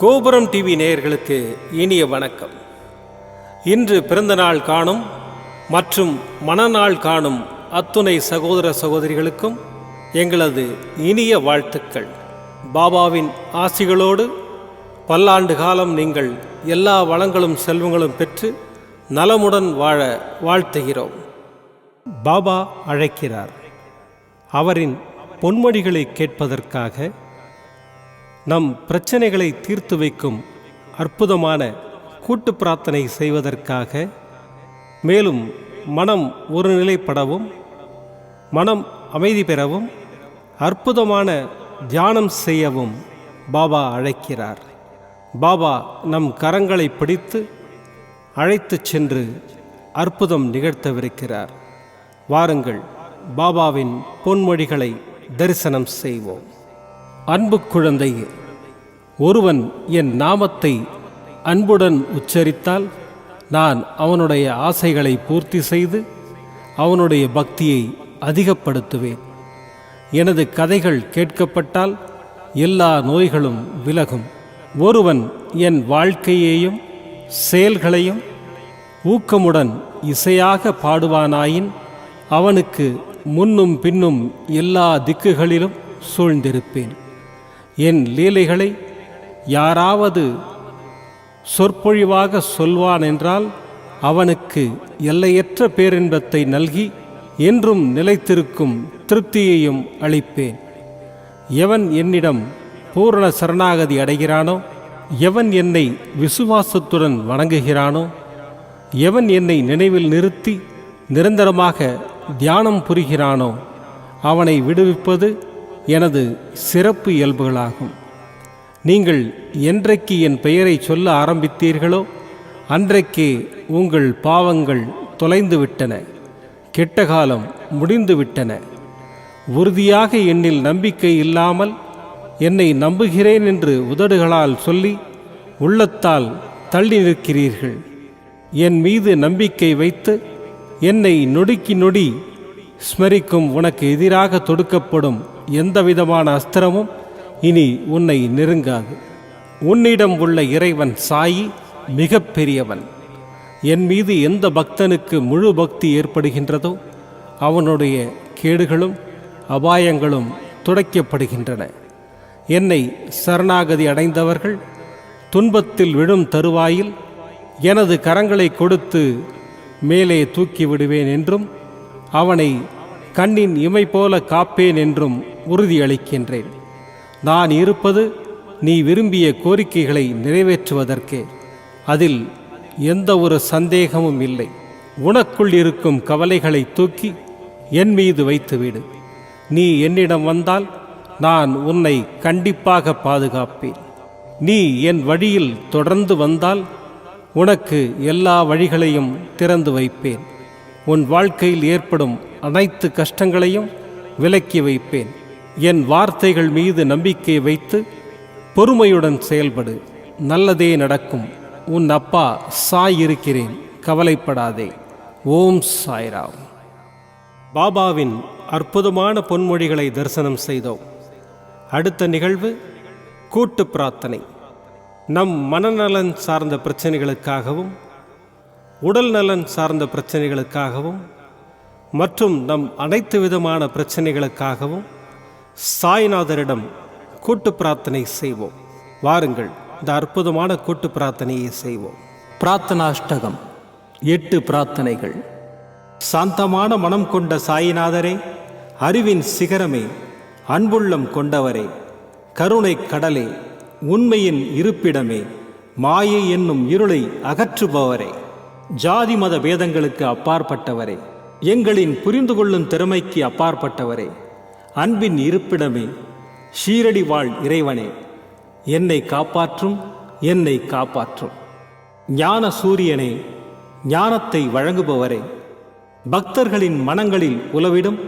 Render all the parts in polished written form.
கோபுரம் டிவி நேயர்களுக்கு இனிய வணக்கம். இன்று பிறந்தநாள் காணும் மற்றும் மணநாள் காணும் அத்துணை சகோதர சகோதரிகளுக்கும் எங்களது இனிய வாழ்த்துக்கள். பாபாவின் ஆசிகளோடு பல்லாண்டு காலம் நீங்கள் எல்லா வளங்களும் செல்வங்களும் பெற்று நலமுடன் வாழ வாழ்த்துகிறோம். பாபா அழைக்கிறார். அவரின் பொன்மொழிகளை கேட்பதற்காக, நம் பிரச்சனைகளை தீர்த்து வைக்கும் அற்புதமான கூட்டு பிரார்த்தனை செய்வதற்காக, மேலும் மனம் ஒருநிலைப்படவும் மனம் அமைதி பெறவும் அற்புதமான தியானம் செய்யவும் பாபா அழைக்கிறார். பாபா நம் கரங்களை பிடித்து அழைத்து சென்று அற்புதம் நிகழ்த்தவிருக்கிறார். வாருங்கள், பாபாவின் பொன்மொழிகளை தரிசனம் செய்வோம். அன்பு குழந்தையே, ஒருவன் என் நாமத்தை அன்புடன் உச்சரித்தால் நான் அவனுடைய ஆசைகளை பூர்த்தி செய்து அவனுடைய பக்தியை அதிகப்படுத்துவேன். எனது கதைகள் கேட்கப்பட்டால் எல்லா நோய்களும் விலகும். ஒருவன் என் வாழ்க்கையையும் செயல்களையும் ஊக்கமுடன் இசையாக பாடுவானாயின் அவனுக்கு முன்னும் பின்னும் எல்லா திக்குகளிலும் சூழ்ந்திருப்பேன். என் லீலைகளை யாராவது சொற்பொழிவாக சொல்வான் என்றால் அவனுக்கு எல்லையற்ற பேரின்பத்தை நல்கி என்றும் நிலைத்திருக்கும் திருப்தியையும் அளிப்பேன். எவன் என்னிடம் பூரண சரணாகதி அடைகிறானோ, எவன் என்னை விசுவாசத்துடன் வணங்குகிறானோ, எவன் என்னை நினைவில் நிறுத்தி நிரந்தரமாக தியானம் புரிகிறானோ, அவனை விடுவிப்பது எனது சிறப்பு இயல்புகளாகும். நீங்கள் என்றைக்கு என் பெயரை சொல்ல ஆரம்பித்தீர்களோ அன்றைக்கே உங்கள் பாவங்கள் தொலைந்துவிட்டன, கெட்ட காலம் முடிந்துவிட்டன. உறுதியாக என்னில் நம்பிக்கை இல்லாமல் என்னை நம்புகிறேன் என்று உதடுகளால் சொல்லி உள்ளத்தால் தள்ளி நிற்கிறீர்கள். என் மீது நம்பிக்கை வைத்து என்னை நொடிக்கு நொடி ஸ்மரிக்கும் உனக்கு எதிராக தொடுக்கப்படும் எந்தவிதமான அஸ்திரமும் இனி உன்னை நெருங்காது. உன்னிடம் உள்ள இறைவன் சாயி மிக பெரியவன். என் மீது எந்த பக்தனுக்கு முழு பக்தி ஏற்படுகின்றதோ அவனுடைய கேடுகளும் அபாயங்களும் துடைக்கப்படுகின்றன. என்னை சரணாகதி அடைந்தவர்கள் துன்பத்தில் விழும் தருவாயில் எனது கரங்களை கொடுத்து மேலே தூக்கி விடுவேன் என்றும் அவனை கண்ணின் இமை போல காப்பேன் என்றும் உறுதியளிக்கின்றேன். நான் இருப்பது நீ விரும்பிய கோரிக்கைகளை நிறைவேற்றுவதற்கே. அதில் எந்த ஒரு சந்தேகமும் இல்லை. உனக்குள் இருக்கும் கவலைகளை தூக்கி என் மீது வைத்துவிடு. நீ என்னிடம் வந்தால் நான் உன்னை கண்டிப்பாக பாதுகாப்பேன். நீ என் வழியில் தொடர்ந்து வந்தால் உனக்கு எல்லா வழிகளையும் திறந்து வைப்பேன். உன் வாழ்க்கையில் ஏற்படும் அனைத்து கஷ்டங்களையும் விலக்கி வைப்பேன். என் வார்த்தைகள் மீது நம்பிக்கை வைத்து பொறுமையுடன் செயல்படு. நல்லதே நடக்கும். உன் அப்பா சாய் இருக்கிறேன், கவலைப்படாதே. ஓம் சாய்ராம். பாபாவின் அற்புதமான பொன்மொழிகளை தரிசனம் செய்தோம். அடுத்த நிகழ்வு கூட்டு பிரார்த்தனை. நம் மனநலன் சார்ந்த பிரச்சனைகளுக்காகவும் உடல் நலன் சார்ந்த பிரச்சனைகளுக்காகவும் மற்றும் நம் அனைத்து விதமான பிரச்சனைகளுக்காகவும் சாய்நாதரிடம் கூட்டு பிரார்த்தனை செய்வோம். வாருங்கள், இந்த அற்புதமான கூட்டு பிரார்த்தனையை செய்வோம். பிரார்த்தனாஷ்டகம். 8 பிரார்த்தனைகள். சாந்தமான மனம் கொண்ட சாயிநாதரே, அறிவின் சிகரமே, அன்புள்ளம் கொண்டவரே, கருணை கடலே, உண்மையின் இருப்பிடமே, மாயை என்னும் இருளை அகற்றுபவரே, ஜாதி மத பேதங்களுக்கு அப்பாற்பட்டவரே, எங்களின் புரிந்து கொள்ளும் திறமைக்கு அப்பாற்பட்டவரே, அன்பின் இருப்பிடமே, ஷீரடி வாழ் இறைவனே, என்னை காப்பாற்றும், என்னை காப்பாற்றும். ஞான சூரியனே, ஞானத்தை வழங்குபவரே, பக்தர்களின் மனங்களில் உலவிடும்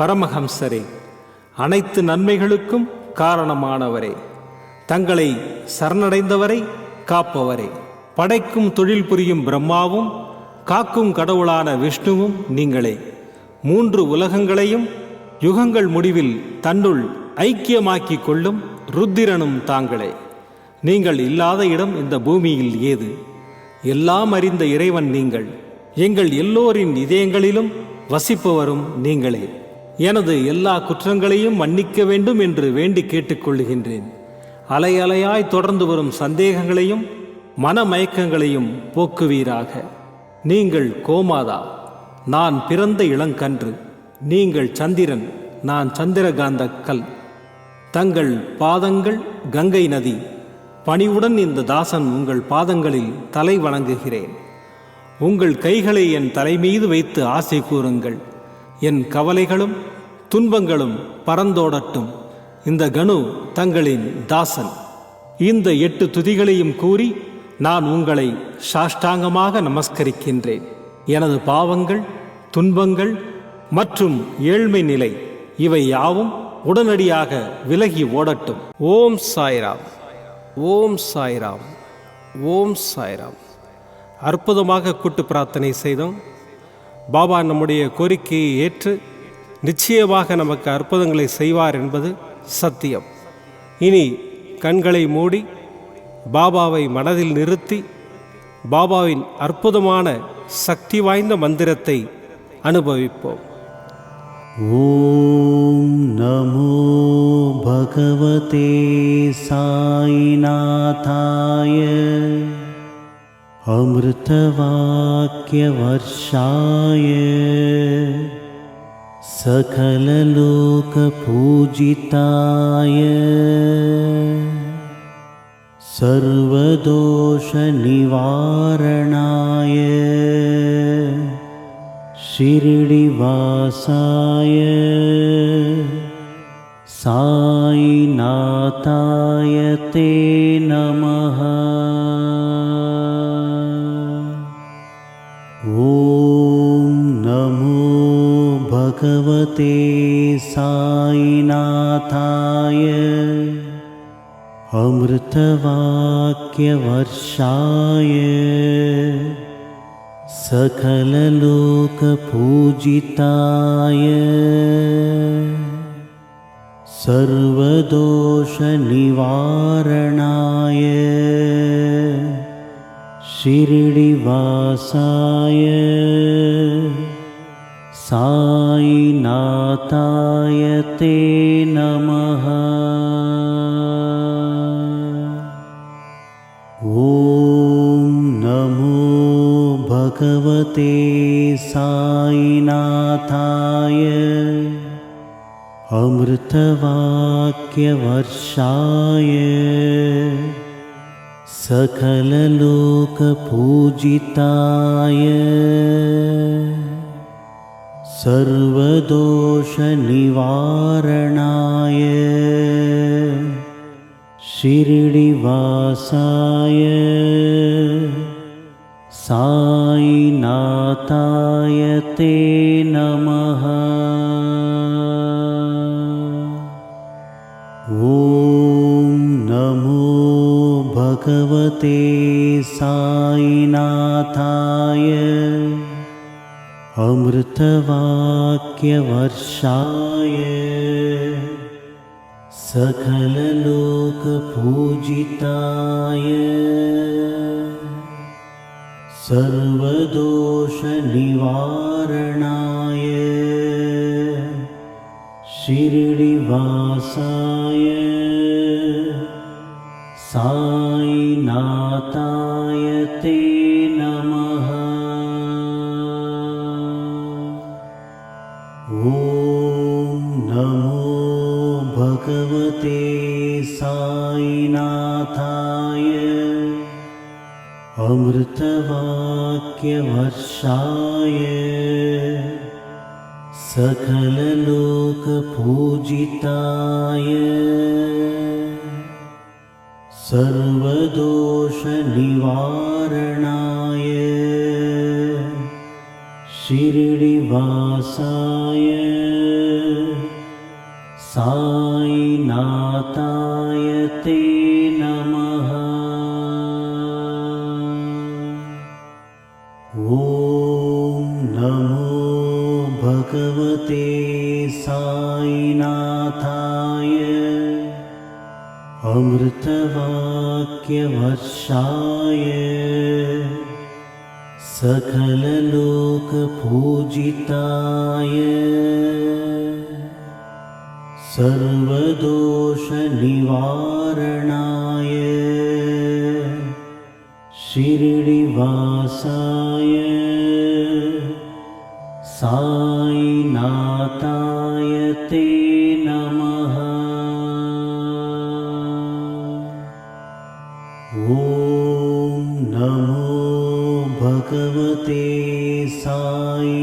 பரமஹம்சரே, அனைத்து நன்மைகளுக்கும் காரணமானவரே, தங்களை சரணடைந்தவரை காப்பவரே, படைக்கும் தொழில் புரியும் பிரம்மாவும் காக்கும் கடவுளான விஷ்ணுவும் நீங்களே. 3 உலகங்களையும் யுகங்கள் முடிவில் தன்னுள் ஐக்கியமாக்கிக் கொள்ளும் ருத்திரனும் தாங்களே. நீங்கள் இல்லாத இடம் இந்த பூமியில் ஏது? எல்லாம் அறிந்த இறைவன் நீங்கள். எங்கள் எல்லோரின் இதயங்களிலும் வசிப்பவரும் நீங்களே. எனது எல்லா குற்றங்களையும் மன்னிக்க வேண்டும் என்று வேண்டி கேட்டுக்கொள்ளுகின்றேன். அலை அலையாய் தொடர்ந்து வரும் சந்தேகங்களையும் மனமயக்கங்களையும் போக்குவீராக. நீங்கள் கோமாதா, நான் பிறந்த இளங்கன்று. நீங்கள் சந்திரன், நான் சந்திரகாந்த கல். தங்கள் பாதங்கள் கங்கை நதி. பணிவுடன் இந்த தாசன் உங்கள் பாதங்களில் தலை வணங்குகிறேன். உங்கள் கைகளை என் தலைமீது வைத்து ஆசை கூறுங்கள். என் கவலைகளும் துன்பங்களும் பறந்தோடட்டும். இந்த கணு தங்களின் தாசன். இந்த 8 துதிகளையும் கூறி நான் உங்களை சாஷ்டாங்கமாக நமஸ்கரிக்கின்றேன். எனது பாவங்கள், துன்பங்கள் மற்றும் ஏழ்மை நிலை இவை யாவும் உடனடியாக விலகி ஓடட்டும். ஓம் சாய்ராம், ஓம் சாய்ராம், ஓம் சாய்ராம். அற்புதமாக கூட்டு பிரார்த்தனை செய்தோம். பாபா நம்முடைய கோரிக்கையை ஏற்று நிச்சயமாக நமக்கு அற்புதங்களை செய்வார் என்பது சத்தியம். இனி கண்களை மூடி பாபாவை மனதில் நிறுத்தி பாபாவின் அற்புதமான சக்தி வாய்ந்த மந்திரத்தை அனுபவிப்போம். ஓம் நமோ பகவதே சாய்நாதாய அமிர்தவாக்யவர்ஷாய सकललोकपूजिताय सर्वदोषनिवारणाय शिरडिवासाय साईनाथाय ते नमः। ॐ नमो भगवते साईनाथाय अमृतवाक्यवर्षाय सकललोकपूजिताय सर्वदोषनिवारणाय शिरडिवासाय साईनाथाय ते नमः। ॐ नमो भगवते साईनाथाय अमृतवाक्यवर्षाय सकललोकपूजिताय सर्वदोषनिवारणाय शिरडिवासाय साईनाथाय ते नमः। ॐ नमो भगवते साईनाथाय अमृतवाक्यवर्षाय सकललोकपूजिताय सर्वदोषनिवारणाय शिरडिवासाय साईनाथाय ते नमः। ॐ नमो भगवते साईनाथाय अमृतवाक्यवर्षाय सकललोकपूजिताय सर्वदोषनिवारणाय शिरडिवासाय साईनाथाय ते नमः। ॐ नमो भगवते साईनाथाय अमृतवाक्यवर्षाय सर्वदोषनिवारणाय सकललोकपूजिताय सर्वदोषनिवारणाय शिरडिवासाय साईनाथाय ते नमः। ॐ नमो भगवते साईनाथाय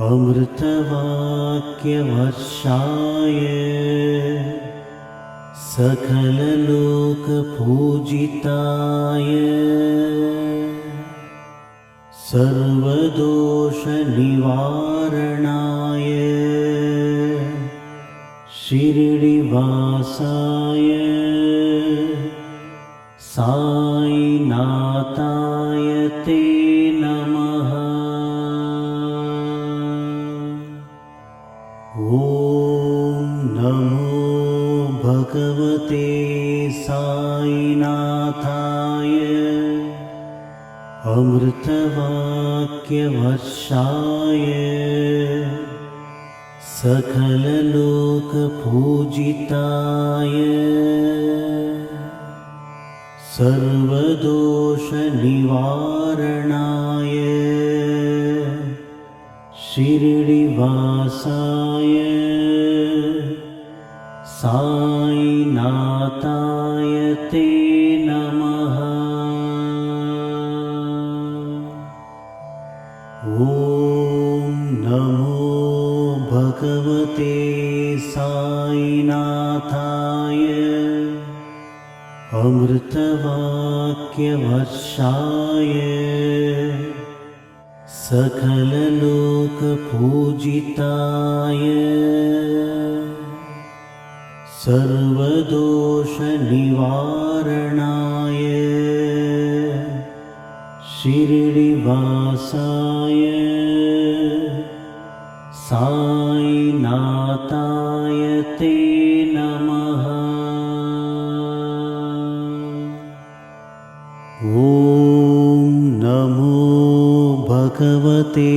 अमृतवाक्यवर्षाय सकललोकपूजिताय सर्वदोषनिवारणाय शिरडिवासाय साईनाथाय ते नमः। ॐ नमो भगवते साईनाथाय अमृतवाक्यवर्षाय सकललोकपूजिताय सर्वदोषनिवारणाय शिरडिवासाय साईनाथाय ते नमः। ॐ नमो भगवते साईनाथाय अमृतवाक्यवर्षाय सकललोकपूजिताय सर्वदोषनिवारणाय शिरडिवासाय साईनाथाय ते नमः। ॐ नमो भगवते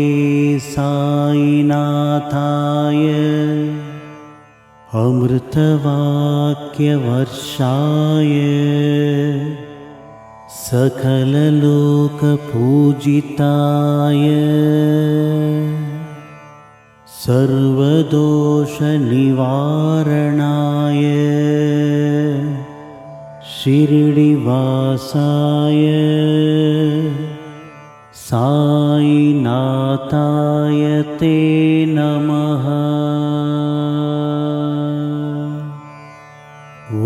साईनाथाय अमृतवाक्यवर्षाय सकललोकपूजिताय सर्वदोषनिवारणाय शिरडिवासाय साईनाथाय ते नमः।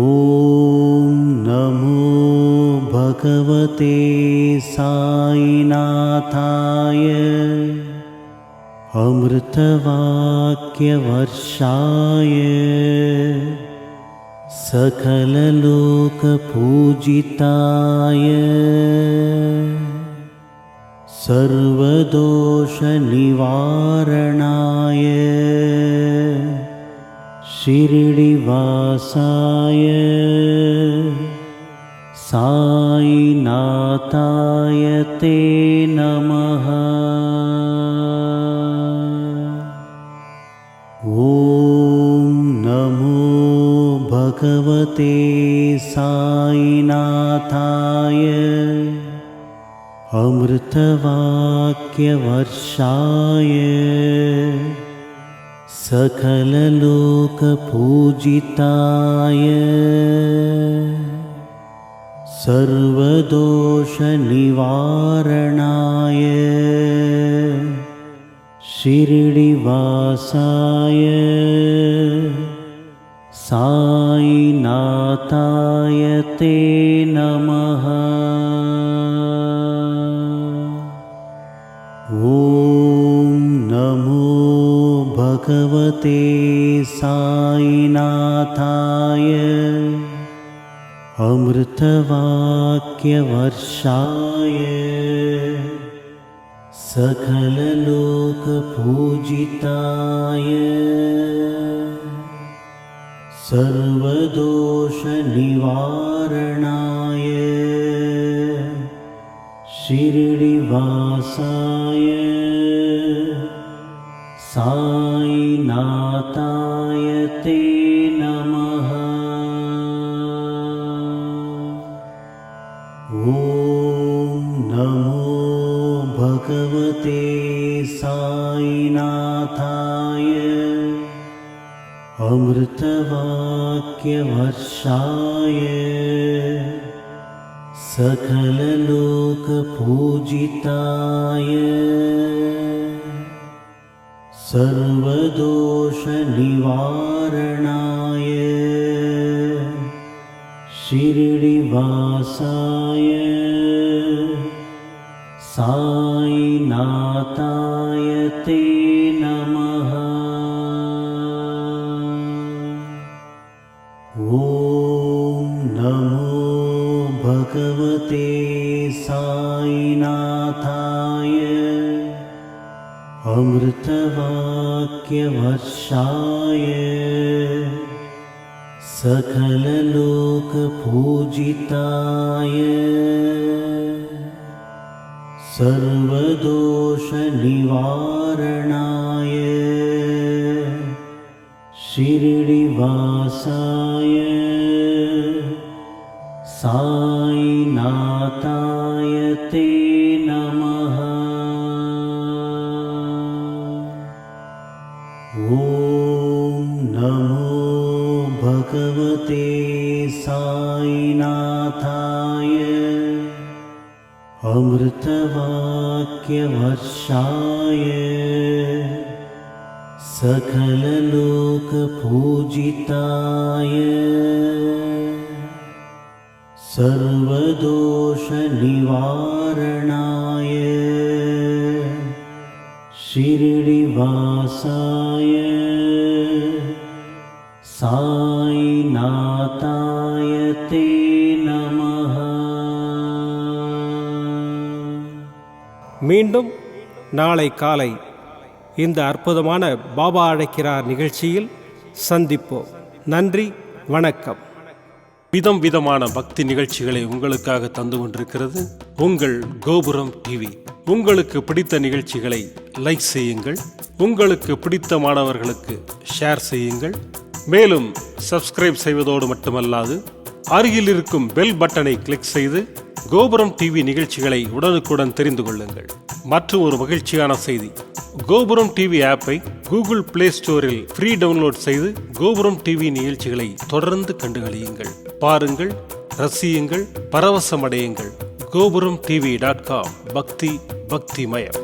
ॐ नमो भगवते साईनाथाय अमृतवाक्यवर्षाय सकललोकपूजिताय सर्वदोषनिवारणाय शिरडिवासाय साईनाथाय ते नमः। ॐ नमो भगवते साईनाथाय अमृतवाक्यवर्षाय सकललोकपूजिताय सर्वदोषनिवारणाय शिरडिवासाय साईनाथाय ते नमः। ॐ नमो भगवते साईनाथाय अमृतवाक्यवर्षाय सकललोकपूजिताय सर्वदोषनिवारणाय शिरडिवासाय साईनाथाय ते नमः। ॐ नमो भगवते साईनाथाय अमृतवाक्यवर्षाय सकललोकपूजिताय सर्वदोषनिवारणाय शिरडिवासाय साईनाथाय ते नमः। ॐ नमो भगवते साईनाथाय अमृतवाक्यवर्षाय सकललोकपूजिताय सर्वदोषनिवारणाय शिरडिवासाय साईनाथाय ते नमः। ॐ नमो भगवते साईनाथाय अमृतवाक्यवर्षाय सकललोकपूजिताय सर्वदोषनिवारणाय शिरडिवासाय साईनाथाय ते नमः। மீண்டும் நாளை காலை இந்த அற்புதமான பாபா அழைக்கிறார் நிகழ்ச்சியில் சந்திப்போம். நன்றி, வணக்கம். விதம் விதமான பக்தி நிகழ்ச்சிகளை உங்களுக்காக தந்து கொண்டிருக்கிறது உங்கள் கோபுரம் டிவி. உங்களுக்கு பிடித்த நிகழ்ச்சிகளை லைக் செய்யுங்கள், உங்களுக்கு பிடித்த மாணவர்களுக்கு ஷேர் செய்யுங்கள். மேலும் சப்ஸ்கிரைப் செய்வதோடு மட்டுமல்லாது அருகில் இருக்கும் பெல் பட்டனை கிளிக் செய்து கோபுரம் டிவி நிகழ்ச்சிகளை உடனுக்குடன் தெரிந்து கொள்ளுங்கள். மற்றும் ஒரு மகிழ்ச்சியான செய்தி, கோபுரம் டிவி ஆப்பை கூகுள் பிளே ஸ்டோரில் ஃப்ரீ டவுன்லோட் செய்து கோபுரம் டிவி நிகழ்ச்சிகளை தொடர்ந்து கண்டுகளியுங்கள், பாருங்கள், ரசியுங்கள், பரவசமடையுங்கள். gopuramtv.com. பக்தி பக்திமயம்.